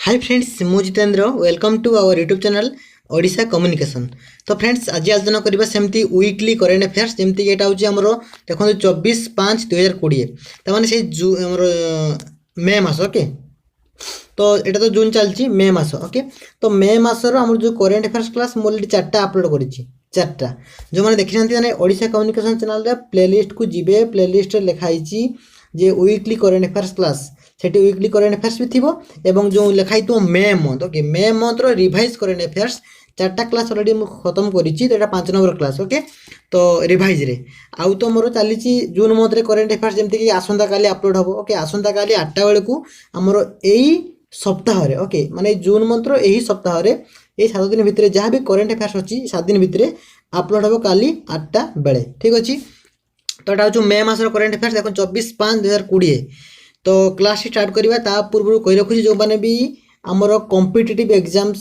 हाय friends मु Jitendra welcome to our YouTube channel Odisha communication. तो friends आज आलोचना करबा सेमती वीकली करेंट अफेयर्स जेमती कि एटा होची हमरो देखो 24/5/2020 त माने से हमरो मे मास। ओके तो एटा तो जून चलची मे मास। ओके तो मे मासर हमर जो करेंट अफेयर्स क्लास मोल 4टा अपलोड करिछि 4टा जो माने देखि नथि माने ओडिशा कम्युनिकेशन चैनल रे प्लेलिस्ट को जिबे प्लेलिस्ट रे लिखाइछि जे वीकली करेंट अफेयर्स क्लास सेठी वीकली करेंट अफेयर्स भी थिबो एवं जो लिखाई तो May month. Okay May month रो रिवाइज करेंट अफेयर्स 4टा क्लास ऑलरेडी मु खत्म करिछि एटा 5 नंबर क्लास। ओके तो रिवाइज रे आउ तो मोर चलीछि जून मंथ रे करेंट अफेयर्स जेमति कि आसंता काली अपलोड हबो। ओके आसंता काली 8टा बेले को हमरो एई सप्ताह रे ओके माने जून मंथ रो एही सप्ताह रे ए 7 दिन भितरे जहाँ भी करेंट अफेयर्स अछि 7 दिन भितरे अपलोड हबो काली 8टा बेले। ठीक अछि तो एटा जो मे मास रो करेंट अफेयर्स देखो 24/5/2020 तो क्लास स्टार्ट करवा ता पूर्व कही रखुची जो मैंने भी आमर कॉम्पिटिटिव एग्जाम्स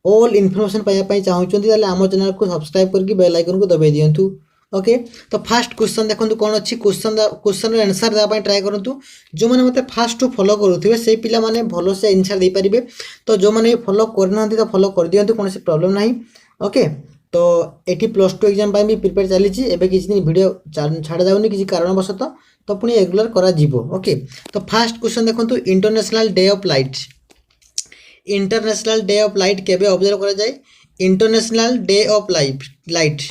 ऑल इनफॉरमेशन पाइबा चाहूँगी आम चैनल को सब्सक्राइब करके बेल आइकन को दबाई दिंतु। ओके तो फास्ट क्वेश्चन देखो कौन अच्छी क्वेश्चन आंसर देवाई ट्राए करूँ जो मैंने मत फास्ट टू फॉलो करुवे से पिला माने भल से आंसर दे पारे तो जो मैंने फॉलो करना तो फॉलो कर दिंतु कौन प्रॉब्लम ना। ओके तो ये +2 एग्जाम भी प्रिपेयर चली एवं किसी दिन वीडियो छाड़ा जाऊनी किसी कारणवशतः तो पुणी रेगुलर करा जीवो। ओके तो फास्ट क्वेश्चन देखो international day of light. International day of light केबे ऑब्जर्व करा जाए? International day of light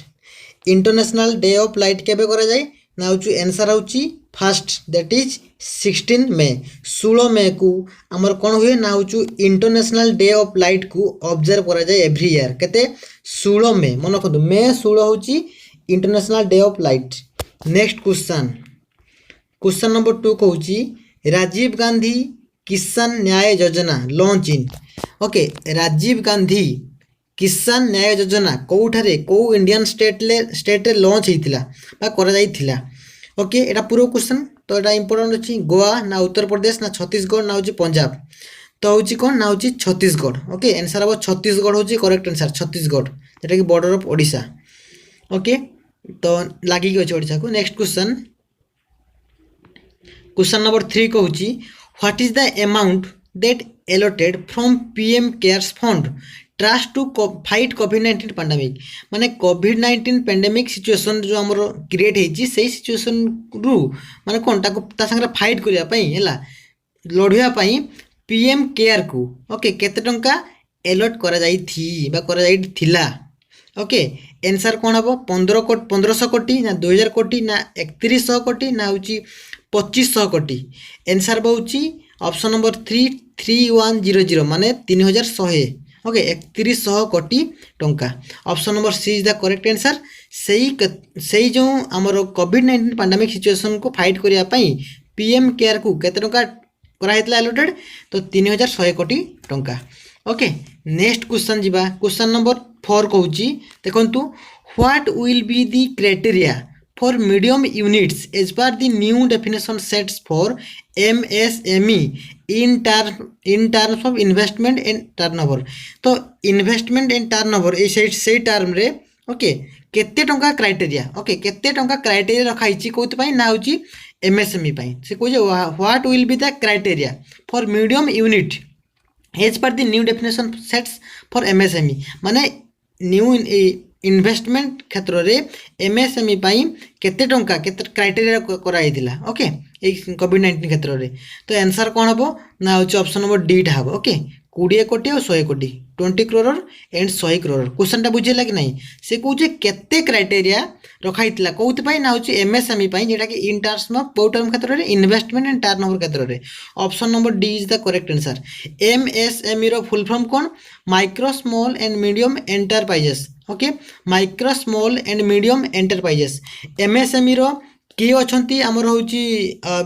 international day of light केबे करा जाए ना होची आंसर होची first that is 16 may 16 May को हमर कोन हुए ना होची इंटरनेशनल डे ऑफ लाइट को ऑब्जर्व करा जाए एवरी ईयर केते 16 मे मन रखो मे 16 होची international day of light. Next question number 2 कहूची Rajiv Gandhi Kisan Nyay Yojana launch in. Okay Rajiv Gandhi Kisan Nyay Yojana कौठारे कौ इंडियन स्टेट रे लॉन्च होइतिला बा करा जाइतिला। ओके एटा पूरा क्वेश्चन तो एटा इंपोर्टेंट अछि गोवा ना उत्तर प्रदेश ना छत्तीसगढ़ ना होची पंजाब तो होची कोन ना होची छत्तीसगढ़। ओके आंसर अब छत्तीसगढ़ होची करेक्ट आंसर छत्तीसगढ़ जेटा कि बॉर्डर ऑफ ओडिशा। ओके तो लागी कि अछि ओडिशा को। नेक्स्ट क्वेश्चन नंबर 3 कहूची what is the amount that allotted from PM CARES fund trust to fight कोविड-19 पैंडेमिक माने कोविड-19 पैंडेमिक सिचुएशन जो हमरो क्रिएट हेची सेही सिचुएशन रु माने कोन ता संगे फाइट करिया पई हैला लढिया पई पीएम केयर को ओके केते टंका अलॉट करा जाई थी बा करा जाई थिला। ओके आंसर कोन हबो 1500 कोटी ना 2000 कोटी ना 3100 कोटी ना होची 2500 कोटी। आंसर बहुची ऑप्शन नंबर 3 3100 माने 3100। ओके 3100 कोटी टंका option number C is the correct answer. सही जो हमरो कोविड-19 पैंडेमिक सिचुएशन को फाइट करिया पई पीएम केयर को केते टंका करा हेतला अलॉटेड तो 3100 कोटी टंका। ओके नेक्स्ट क्वेश्चन जीवा क्वेश्चन नंबर 4 कहूची देखंतु what will be the criteria for medium units as per the new definition sets for MSME in terms of investment and turnover। तो investment and turnover a term रे okay केते टंका criteria okay केते टंका criteria रखाई छि कोथि पई ना होची MSME पई से कोजे what will be the criteria for medium unit as per the new definition sets for MSME माने न्यू इन्वेस्टमेंट क्षेत्र रे MSME पाई केते टंका केते क्राइटेरिया कराई दिला। ओके कोविड-19 क्षेत्र रे तो आंसर कोन हबो ना होची ऑप्शन नंबर डी टा हबो। ओके 20 कोटी और 100 कोटी 20 करोड़ एंड 100 करोड़ क्वेश्चन टा बुझेला कि नहीं से कहूचे केते क्राइटेरिया रखाइतिला कोउति पई ना होची MSME पई जेटा कि इन टर्म्स ऑफ बहु टर्म क्षेत्र रे इन्वेस्टमेंट एंड टर्नओवर क्षेत्र रे option number D is the correct answer. MSME रो फुल फॉर्म कोन micro small and medium enterprises. Okay micro small and medium enterprises MSME रो किए अछंती हमर होची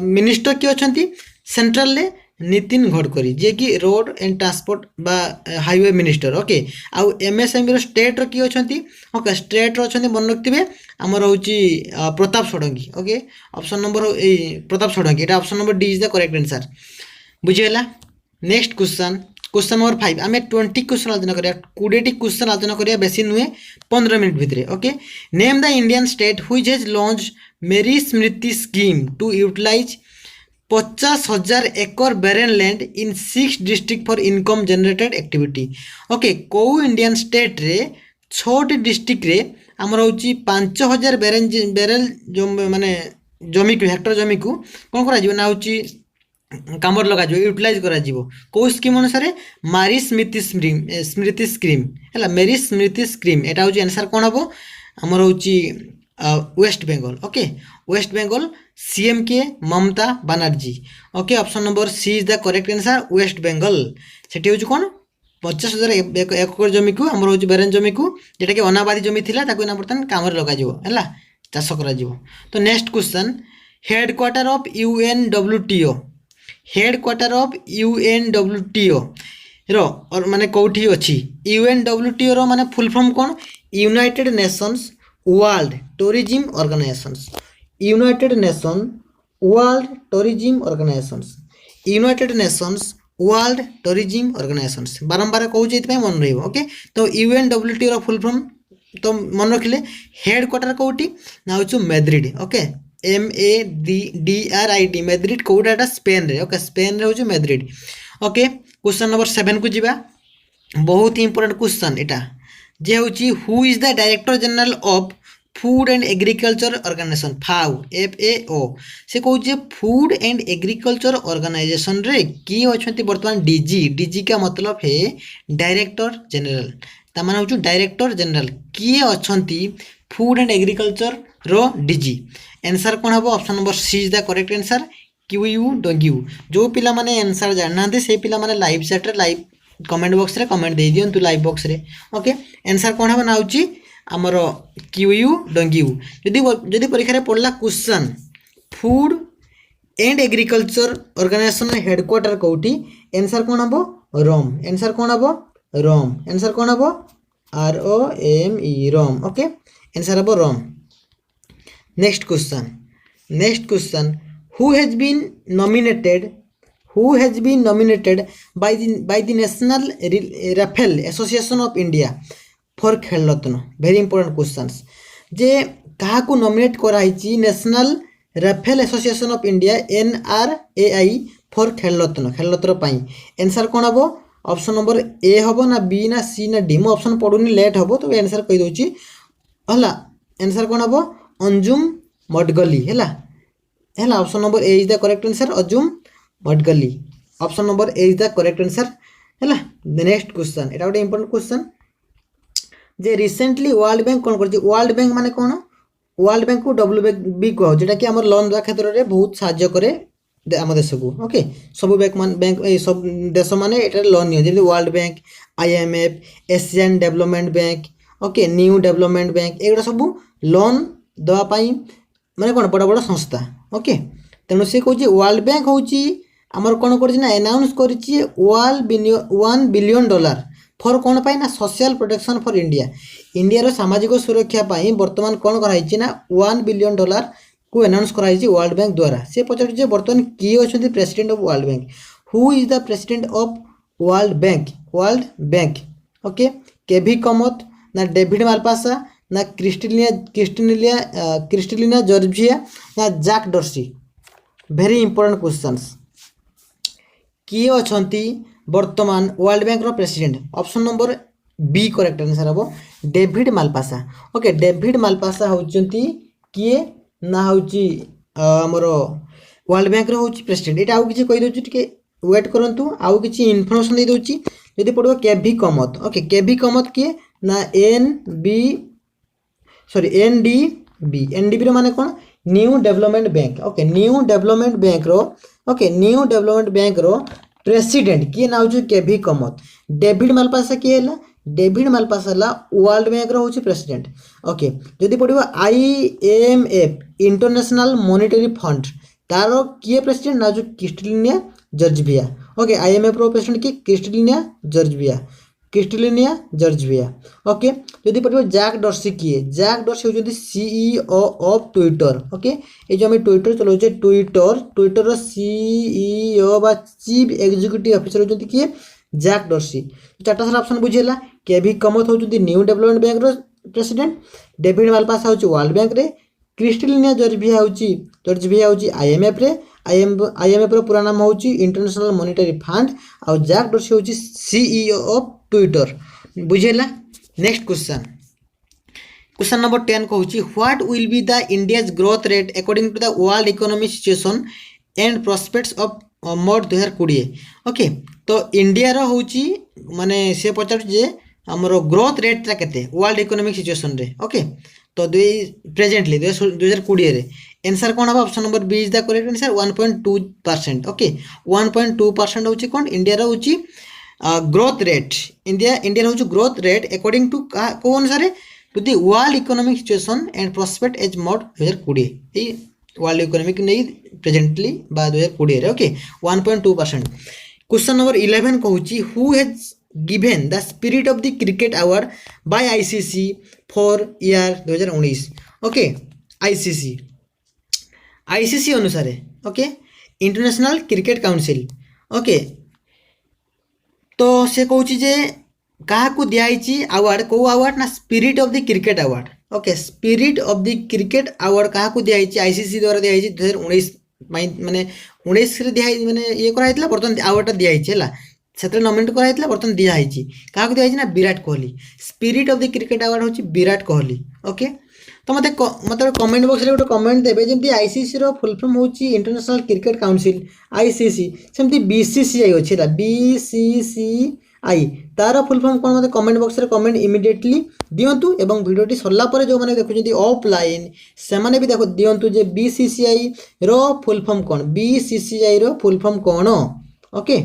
मिनिस्टर किए अछंती सेंट्रल ले नितिन गडकरी जे कि रोड एंड ट्रांसपोर्ट बा हाईवे मिनिस्टर। ओके आउ MSME रो स्टेट रो किए अछंती ओके स्टेट रो अछंती मन रखथिबे हमर होची Pratap Sarangi. Okay option number A Pratap Sarangi एटा option number D is the correct answer बुझियला। नेक्स्ट क्वेश्चन नंबर 5 आमे 20 क्वेश्चन आलोचना करिया 20 क्वेश्चन आलोचना करिया बेसी नुहे 15 मिनिट भितरे। Okay name the Indian state which has launch Meri Smriti scheme to utilise 50,000 acre barren land in 6 district for income generated activity. Okay कौ इंडियन स्टेट रे 6टी डिस्ट्रिक्ट रे आमर होची 5,000 बेरेल माने जमी को हेक्टर जमी को कौन करा ना होची कामर लगा यूटिलाइज करा कौ स्कीम अनुसार मारी स्मृति स्कीम है मेरी स्मृति स्कीम एटा होची आंसर कौन हम आमर होची वेस्ट बेंगल। ओके वेस्ट बेंगल सीएम के Mamata Banerjee. Okay option number C is the correct answer West Bengal. सेठी होची कौन 50,000 एकर जमी को आमर होची बेरेन जमी को जेटा कि अनाबादी जमी थिला ताको ना बर्तन काम रे लगा है चाष करा। तो next question headquarter of UNWTO headquarter of UNWTO रो और माने कोठी अछि UNWTO रो माने फुल फॉर्म कौन United Nations world tourism organisations United nation world tourism organisations United Nations world tourism organisations बारंबार कहूँ मन रही। ओके तो UNWTO रो फुल फॉर्म तो मन रखिले हेडक्वार्टर कोठी ना होछु मैड्रिड। ओके MADRID मैड्रिड कोडाटा स्पेन रे। ओके स्पेन रे होछु मैड्रिड। ओके क्वेश्चन नंबर 7 को जीवा बहुत इंपोर्टेंट क्वेश्चन एटा जे होची who is the director general of food and agriculture organisation FAO से कहूँ फूड एंड एग्रीकल्चर ऑर्गेनाइजेशन रे किए अछंती वर्तमान DG का मतलब है डायरेक्टर जनरल तामान होछु डायरेक्टर जनरल किए अछंती फूड एंड एग्रीकल्चर रो DG आंसर कौन हम option number C is the correct answer QU Dongyu. जो पिला माने आंसर जानना से पिला माने लाइव चैट रे लाइव कमेंट बॉक्स रे कमेंट दे दियंतु लाइव बॉक्स रे। ओके आंसर कौन हम ना होची आमर QU डोंग्यू। जदि परीक्षा रे पड़ला question food and agriculture organization headquarter कोठी आंसर कौन हम रोम आंसर कौन हम रोम आंसर कौन हम ROME रोम। ओके आंसर हम Rome. Next question who has been nominated by the National Raffle Association of India for Khel Ratna very important questions जे कहा को नॉमिनेट कराई national rifle association of India NRAI for Khel Ratna pi answer कौन हम option number ए हम ना B ना सी ना डी मो ऑप्शन पढ़ुनी लेट हम तो आंसर कही दउची हला आंसर कौन हम अंजुम मडगली है option number A is the correct answer Anjum Moudgil option number A is the correct answer है। नेक्स्ट क्वेश्चन एटा गोटे इंपोर्टेंट क्वेश्चन जे रिसेंटली वर्ल्ड बैंक कौन कर वर्ल्ड बैंक माने कौन वर्ल्ड बैंक को WB कह जेटा कि हमर लोन दवा क्षेत्र रे बहुत साहाय्य करे आम देश को। ओके सब बैंक सब देश माने एटा लोन नियो जेमि world bank IMF Asian development bank okay new development bank एगुड़ा सब लोन दवा पाई माने कौन बड़ बड़ संस्था। ओके तेणु सी कहूँ वर्ल्ड बैंक हूँ आमर कौन कर अनाउंस कर $1 बिलियन फॉर कौन पाई ना सोशल प्रोटेक्शन फॉर इंडिया सामाजिक सुरक्षा पाई बर्तमान कौन कराई ना $1 बिलियन को अनाउंस कराई वर्ल्ड बैंक द्वारा। से पचार बर्तमान किए अच्छा president of world bank who is the president of world bank. Okay केवी कमत ना डेविड मालपासा ना क्रिस्टलिना जॉर्जिया ना Jack Dorsey very important questions किए अछंती वर्तमान वर्ल्ड बैंक रो president option number B correct answer हम David Malpass. Okay David Malpass होचंती किए ना होची हमर वर्ल्ड बैंक रो होची प्रेसिडेंट एटा आउ किछि कहि दोची टिके वेट करंतु आउ किछि इन्फॉर्मेशन दे दोची जदि पड़ो केवी कमत। ओके केवी कमत किए ना NDB रो माने कौन new development bank. Okay new development bank रो प्रेसिडेंट किए ना होची केवी कमत। डेविड मालपासा किए हला डेविड मालपासा हला वर्ल्ड बैंक रो होची प्रेसिडेंट। ओके जदि पड़ो IMF इंटरनेशनल मॉनेटरी फंड तारो किए प्रेसिडेंट ना जो क्रिस्टलिना जॉर्जिया। ओके IMF रो प्रेसिडेंट की क्रिस्टलिना जॉर्जिया। ओके जदि पड़ो जैक डॉर्सी किए जैक डॉर्सी होचंती CEO ऑफ ट्विटर। ओके ये जो हम ट्विटर चलाउछे ट्विटर रो CEO बा चीफ एग्जीक्यूटिव ऑफिसर होचंती किए जैक डॉर्सी। चारटा सारा ऑप्शन बुझेला केवी कमत होचंती न्यू डेवलपमेंट बैंक रो प्रेसिडेंट डेविड मालपासा होची वर्ल्ड बैंक रे क्रिस्टलिना जॉर्जिया होची IMF रे आईएमएफ रो पूरा नाम होची इंटरनेशनल मॉनेटरी फंड और जैक डोर्सी होची सीईओ ऑफ ट्विटर बुझेला। नेक्स्ट क्वेश्चन नंबर 10 कहूँ what will be the India's growth rate according to the world economic situation and prospects of more 2020। Okay तो इंडिया हूँ माने से पचार जे आमर ग्रोथ रेटा केते वर्ल्ड इकोनॉमिक सिचुएशन रे। ओके तो प्रेजेंटली 2020 आंसर कौन हम option number b is the correct answer 1.2%। Okay 1.2% हूँ कौन इंडिया हूँ ग्रोथ रेट इंडिया हूँ ग्रोथ रेट अकॉर्डिंग टू कौ अनुसार to the world economic situation and prospect as mode 2020 world economic नहीं प्रेजेंटली 2020 ओके 1.2%। क्वेश्चन नंबर 11 कहूँ who has given the spirit of the cricket award by ICC for year 2019। Okay ICC अनुसार okay international cricket council. Okay तो से कहूँ जे क्या दिखाई award कौ award ना spirit of the cricket award. Okay spirit of the cricket award क्या दिखाई आईसीसी द्वारा दिखाई 2019 माने 19 दिखाई माने ये कराइला बर्तमान अवार्ड दिखाई से नॉमिनेट कराइला बर्तमान दिखाई क्या दिखाई ना Virat Kohli spirit of the cricket award हूँ विराट कोहली। ओके तो मत कमेंट बॉक्स में गोटे कमेंट देवे जमी आईसीसी रो फुल फॉर्म हूँ इंटरनेशनल क्रिकेट काउंसिल आईसीसी सेमती बीसीसीआई अच्छी बीसीसीआई तार फुल फॉर्म कौन मत कमेंट बॉक्स में कमेंट इमिडिएटली दिंतु एवं भिडियोटी सरला पर जो मैंने देखुं ऑफलाइन से मैंने भी देखो दिंतु जे बीसीसीआई रो फुल फॉर्म कौन बीसीसीआई रो फुल फॉर्म कौन। Okay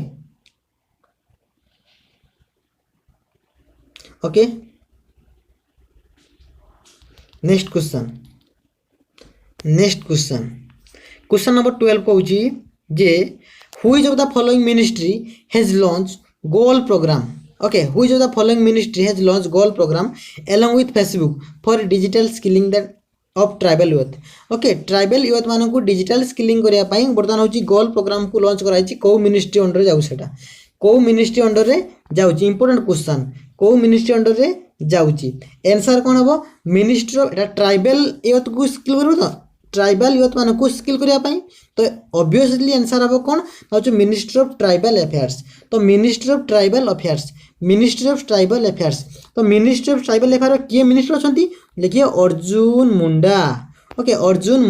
okay next question number 12 कहूँ जे which of the following ministry has launch goal programme. Okay which of the following ministry has launch goal programme along with Facebook for digital skilling that of tribal youth. Okay tribal youth मानक digital skilling करने बर्तमान हूँ गोल programme को launch कराई कौ ministry under जाऊँ कौ ministry under रे जाऊँ इंपोर्टेंट क्वेश्चन कौ मिनिस्ट्री अंडर रे जाऊँगी आंसर कौन हम मिनिस्ट्री ऑफ ट्राइबल यूथ को स्किल कर तो ट्राइबल यूथ मान को स्किल करने तो ऑब्वियसली आंसर हम कौन हूँ मिनिस्ट्री ऑफ ट्राइबल अफेयर्स। तो ministry of tribal affairs ministry of tribal affairs तो मिनिस्ट्री ऑफ ट्राइबल अफेयर किए मिनिस्टर अच्छा देखिए अर्जुन मुंडा। ओके अर्जुन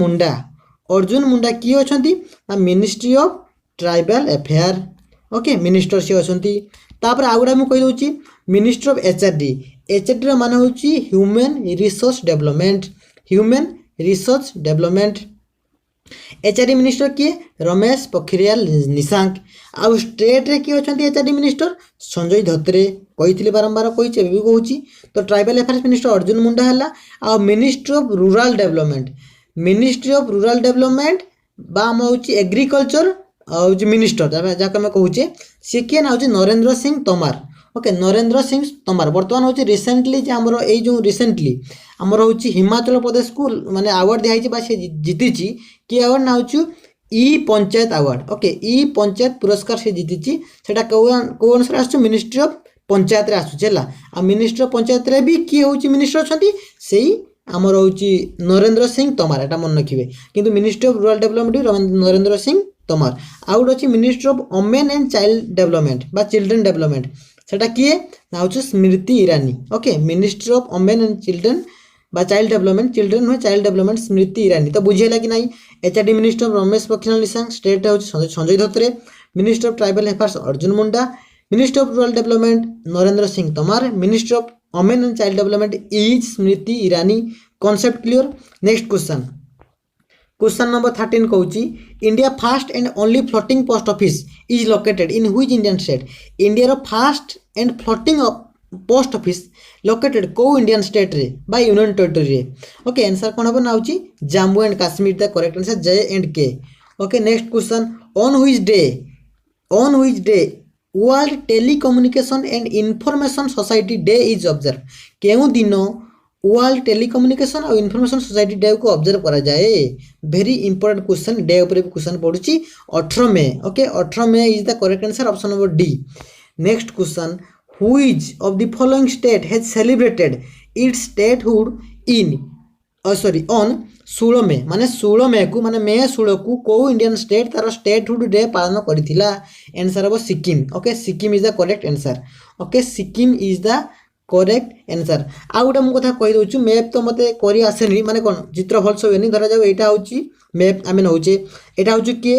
मुंडा किए अच्छा ministry of tribal affair. Okay minister सी अच्छा आउ गोटे मुझे कहीदे मिनिस्ट्री ऑफ एचआरडी मान हूँ human resource development HRD minister किए रमेश पोखरियाल निशांक आउ स्टेट रे किए अच्छा एचआरडी मिनिस्टर संजय धोत्रे कही बारंबार कही भी कहूँ। तो tribal affairs minister Arjun Munda है आ मिनिस्ट्री ऑफ रूरल डेवलपमेंट बाम हूँ एग्रीकल्चर हूँ मिनिस्टर जहाँ आम कहे सी किए ना हूँ नरेंद्र सिंह तोमार। ओके नरेंद्र सिंह तोमार बर्तमान हूँ रिसेंटली आमर जो रिसेंटली आमर हूँ हिमाचल प्रदेश को माने अवार्ड दिखाई जीति कि अवार्ड ना हूँ e panchayat award. Okay e panchayat पुरस्कार से जीति से कौ अनुसार आस मिनिस्ट्री ऑफ पंचायत आसूला आ मिनिस्ट्री ऑफ पंचायत रे भी किए हूँ मिनिस्टर अच्छा से आमर हूँ नरेंद्र सिंह तोमार एटा मन रखिए किंतु ministry of rural development Narendra Singh Tomar आउ गोटे अच्छी ministry of women and child development बा चिल्ड्रेन डेवलपमेंट सेटा किए ना हूँ Smriti Irani. Okay ministry of women and children बा चाइल्ड डेवलपमेंट चिल्ड्रेन हुए चाइल्ड डेवलपमेंट स्मृति ईरानी। तो बुझेगा कि नहीं HRD minister of Ramesh Pokhriyal Nishank state हूँ Sanjay Dhotre minister of tribal affairs Arjun Munda minister of rural development Narendra Singh तोमार minister of women and child development is Smriti Irani. Concept clear. Next question number 13 कहूँ India first and only floating post office is located in which Indian state. India first and floating post office located कौ Indian state रे बा union territory रे। Okay answer कौन हम ना हूँ Jammu and Kashmir the correct answer J and K. Okay next question on which day world telecommunication and information society day is observe. केउं दिन वर्ल्ड टेलीकम्युनिकेशन और इनफॉरमेशन सोसाइटी डे को ऑब्जर्व करा जाए। वेरी इंपोर्टेंट क्वेश्चन डे ऊपर भी question पड़ुची 18 May. Okay 18 May is the correct answer option number D. Next question which of the following state has celebrated its statehood in sorry on 16 May माने 16 May को माने May 16 को को Indian state तार statehood day पालन करथिला answer हम Sikkim okay Sikkim is the correct answer okay Sikkim is the correct answer आ गोटे मु कथा कहि दउछु मैप तो मते करि आसेनी माने कोन चित्र भलसे होनी धरा जाऊ एटा होची मैप आमे नउचे एटा होची के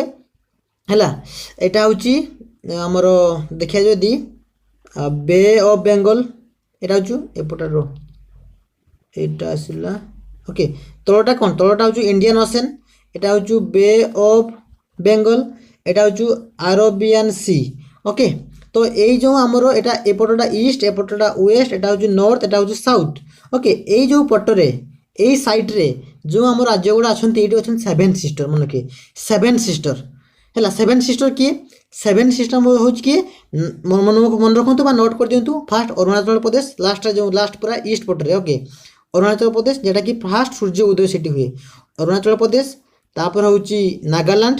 हला एटा होची हमर देखिया जदी बे of Bengal Etah होछु एपटा row Etah आसिला okay तलटा कौन तलटा हूँ इंडियन ओशन एटा हूँ बे ऑफ बेंगल एटा हूँ अरेबियन सी ओके तो यही जो आमर एटा एपटा ईस्ट एपटा वेस्ट एटा हूँ नॉर्थ एटा हूँ साउथ ओके यही जो पटरे यही साइड रे जो आम राज्य गुड़ा अच्छा ये अच्छा सेवेन सिस्टर मन किए सेवेन सिस्टर है सेवेन सिस्टर किए सेवेन सिस्टर हूँ किए मन रखु नोट कर दिंतु फास्ट अरुणाचल प्रदेश लास्ट जो लास्ट पूरा ईस्ट पटरे ओके अरुणाचल प्रदेश जेटा कि फास्ट सूर्य उदय से हुए अरुणाचल प्रदेश तापर हूँ नागालैंड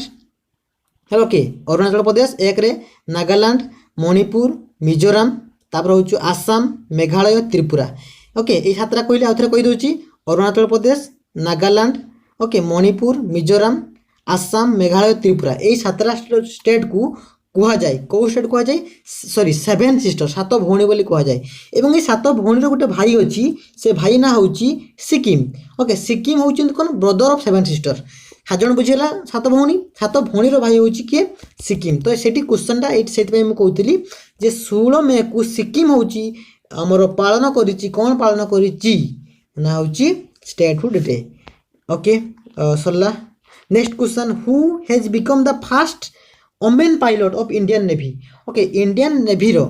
है ओके अरुणाचल प्रदेश एक रे नागालैंड मणिपुर मिजोराम तापर हूँ आसाम मेघालय त्रिपुरा ओके ये सातटा कहले आउ थे कहीदे अरुणाचल प्रदेश नागालैंड ओके मणिपुर मिजोराम आसाम मेघालय त्रिपुरा यही सातटा स्टेट को कुहा जाए कौ स्टेट कुहा जाए सॉरी सेवेन सिस्टर सात भौणी बोली कुहा जाए एवं ये सात भौणी गोटे भाई अच्छी से भाई ना हूँ सिक्किम ओके सिक्किम हूँ कौन brother of seven sister Hajin बुझीगला सात भौणी भाई हूँ किए सिक्किम तो से क्वेश्चनटा से कहती जे 16 मे को सिक्किम हूँ आमर पालन कौन पालन करना हूँ स्टेटहुड डे ओके सरला next question who has become the first woman pilot of Indian Navy okay Indian Navy रो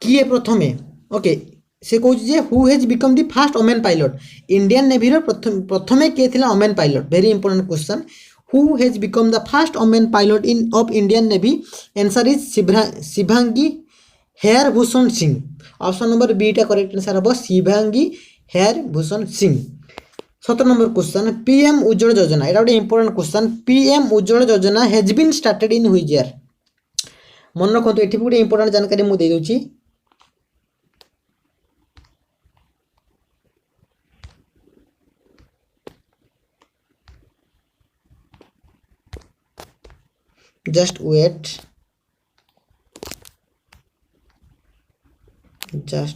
किए प्रथमे ओके से कहूँ जे who has become the first woman pilot Indian Navy रो प्रथमे किए थिला woman pilot very important question who has become the first woman pilot in of Indian Navy answer is Shivangi हेयर Bhushan Singh option number B टा correct answer हम शिवांगी हेयर Bhushan Singh 17 number question PM Ujjwal Yojana एटा गोटे important question PM Ujjwal Yojana has been started in which year मन रखु ये गोटे इंपोर्टेंट जानकारी मुझे दे जस्ट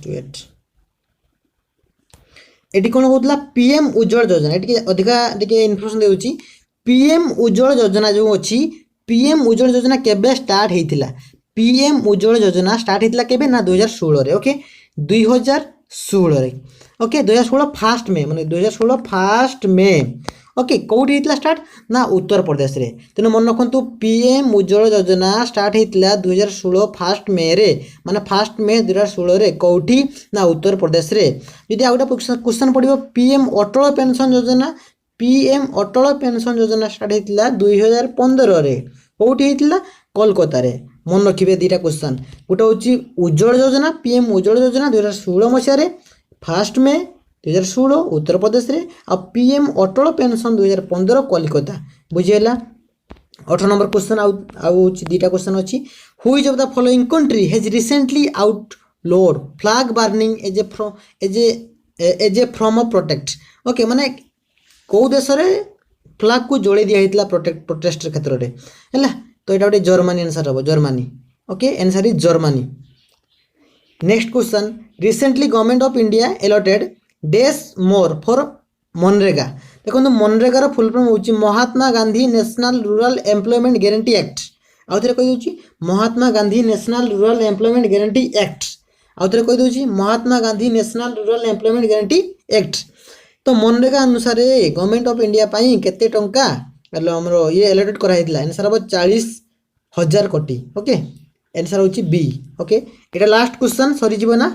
वेट एटी कौन कहला पीएम उज्ज्वल योजना ये अधिका इनफर्मेशन देउची पीएम उज्ज्वल योजना जो अच्छी पीएम उज्ज्वल योजना केबे स्टार्ट होता पीएम उज्ज्वल योजना स्टार्ट होता केबे ना 2016 रे ओके 2016 रे ओके 2016 फास्ट मे माने 2016 फास्ट मे ओके कौटी होता स्टार्ट ना उत्तर प्रदेश रे तेणु मन रखु पीएम उज्ज्वल योजना स्टार्ट होता 2016 फास्ट मे रे माने फास्ट मे 2016 रे कौटी ना उत्तर प्रदेश रे यदि आ गोटे क्वेश्चन पड़ो पीएम अटल पेंशन योजना स्टार्ट होता 2015 रे कौटी होता कोलकाता रे मन रखिए दुटा क्वेश्चन गोटे हूँ उज्ज्वल योजना पीएम उज्ज्वल योजना 2016 मसीह फास्ट मे 2016 उत्तर प्रदेश रे आ पीएम अटल पेंशन 2015 कोलकाता बुझीगला 18 नंबर क्वेश्चन आउ दुटा क्वेश्चन अच्छी which of the following country has recently outlawed flag burning as a form of protect okay माने कौ देश रे फ्लैग को जोड़े दिया हितला प्रोटेस्ट क्षेत्र रे हैला तो एटा गोटे जर्मनी आंसर हम Germany okay answer is Germany next question recently government of India allotted days more for MNREGA देखो मनरेगार फुल फॉर्म हूँ Mahatma Gandhi national rural employment guarantee act आउ थे कही Mahatma Gandhi national rural employment guarantee act आउ थे कही Mahatma Gandhi national rural employment guarantee act तो मनरेगा अनुसार गवर्नमेंट ऑफ इंडिया केते टंका आमर ये एलोटेड कराइला आंसर हम 40,000 कोटी ओके आंसर हूँ बी ओके ये लास्ट क्वेश्चन सरीज ना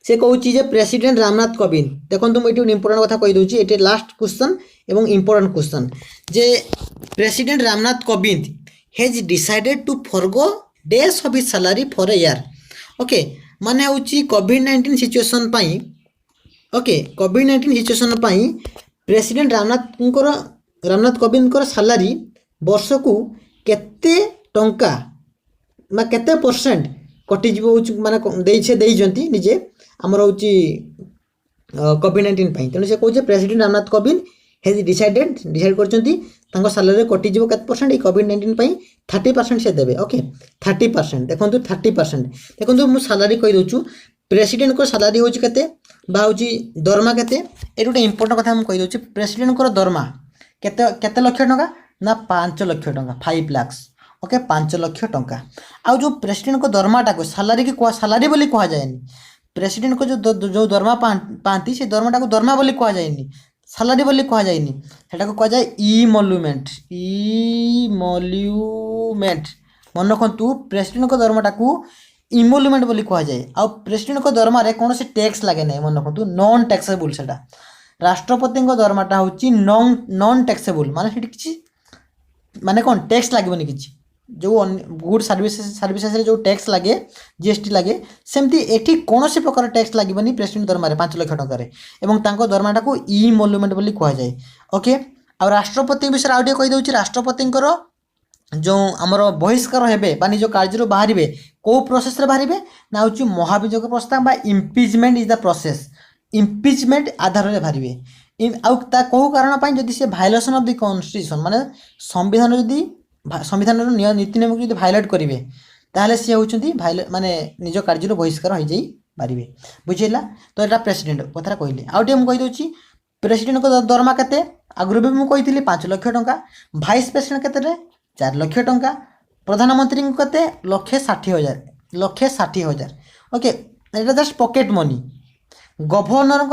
से कहूँ प्रेसिडेंट रामनाथ कोविंद देखो मुझे इंपोर्टेंट कथा कहीदे ये लास्ट क्वेश्चन एवं इंपोर्टेंट क्वेश्चन जे president Ramnath Kovind has decided to forgo days of his salary for a year okay माने हूँ COVID situation okay COVID situation president Ramnath Kovind salary वर्ष को केते टंका केते परसेंट कटिज माने निजे आमर हूँ कोविड-19 तेणु से कहे president Ramnath Kovind hedge decide कर सालारी कटिज के कोविड-19 30% से देवे ओके 30% देखो 30% देखो मुझे सालारी कहीदे प्रेसिडेंट को सालारी हूँ के दरमा के गोटे इंपोर्टेंट कथा मुझे कहीदे प्रेसिडेंट को दरमा केते लक्ष टंका ना 5 लक्ष टंका 5 लाख ओके 5 लक्ष टंका आउ जो प्रेसिडेंट को दरमाटा को सालारी की सालारी बोली कह जाएनि प्रेसिडेंट को जो दरमा पाती से दरमाटा को दरमा बोली कह जाएनि सालारी बोली कह जाएनि सेटा को कह जाए इमोल्यूमेंट मन रखु प्रेसिडेंट को दरमाटा को इमोल्यूमेंट बोली कह जाए आ प्रेसिडेंट को दरमा रे कौन से टैक्स लगे ना मन रखु नॉन टैक्सेबल सेटा राष्ट्रपति दरमाटा हूँ नॉन टैक्सेबल माने किसी माने कौन टैक्स लगे कि जो गुड सर्विसेस जो टैक्स लगे जीएसटी लगे सेमती एठी कौन से प्रकार टैक्स लगे प्रेसिडेंट दरमा 5 लाख टकर दरमाटा को इमोल्यूमेंट बोली कह जाए ओके आ राष्ट्रपति विषय आउ टे कहीदे राष्ट्रपति जो आमर बहिष्कार हेबे बा निज कार्य बाहर कौ प्रोसेस बाहर ना हूँ महाभियोग प्रस्ताव impeachment is the process impeachment आधार में बाहर आउ कौ कारण जदि से भायोलेसन ऑफ द कॉन्स्टिट्यूशन माने संविधान जदि संविधान नीति नियम को भायोलेट करेंगे ताहले सी होती माने निज कार्य बहिष्कार हो जाई पारे बुझेगा तो यहाँ प्रेसिडेंट कथा कहली आउ टे कहीदे प्रेसिडेंट को दरमा के आगु भी मुझे 5 लाख टंका भाइस प्रेसिडेंट के 4 लाख टंका प्रधानमंत्री को 1,60,000 ओके ये just pocket money governor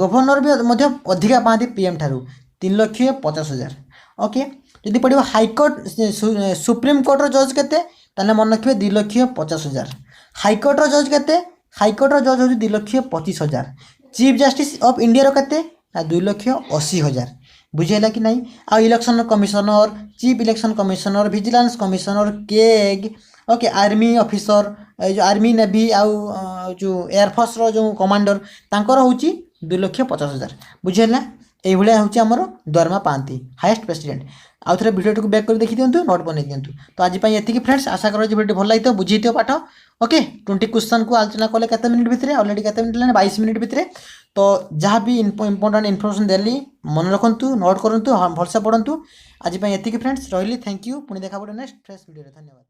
governor भी अधिका पाती पीएम ठारू 3,50,000 ओके जदि पड़ो हाईकोर्ट सुप्रीम कोर्टर जज के मन रखिए 2,50,000 हाईकोर्टर जज के हाईकोर्टर जज हूँ 2,25,000 चीफ जस्टिस ऑफ इंडिया के 2,80,000 बुझेगा कि नहीं आ election commissioner chief election commissioner vigilance commissioner CAG okay army officer जो आर्मी नेवी आउ जो एयरफोर्स जो कमांडर तांकर हूँ 2,50,000 बुझेगा ये हूँ आमर दरमा पाती हाईएस्ट प्रेसिडेंट आउ थे वीडियो को बैक कर देखी दिंतु नोट बन दिंतु तो आज ये फ्रेंड्स आशा करो वीडियो भल लगी बुझी पाठ ओके 20 क्वेश्चन को आलोचना कले केते मिनिट भितर ऑलरेडी केते मिनिट लाने 22 मिनिट भितर तो जहाँ भी इंपोर्टेंट इनफॉरमेशन देली मन रखु नोट करूँ भलसे पढ़ु आज ये फ्रेंड्स रही थैंक यू पुणी देखा पड़े नेक्स्ट फ्रेश वीडियो धन्यवाद।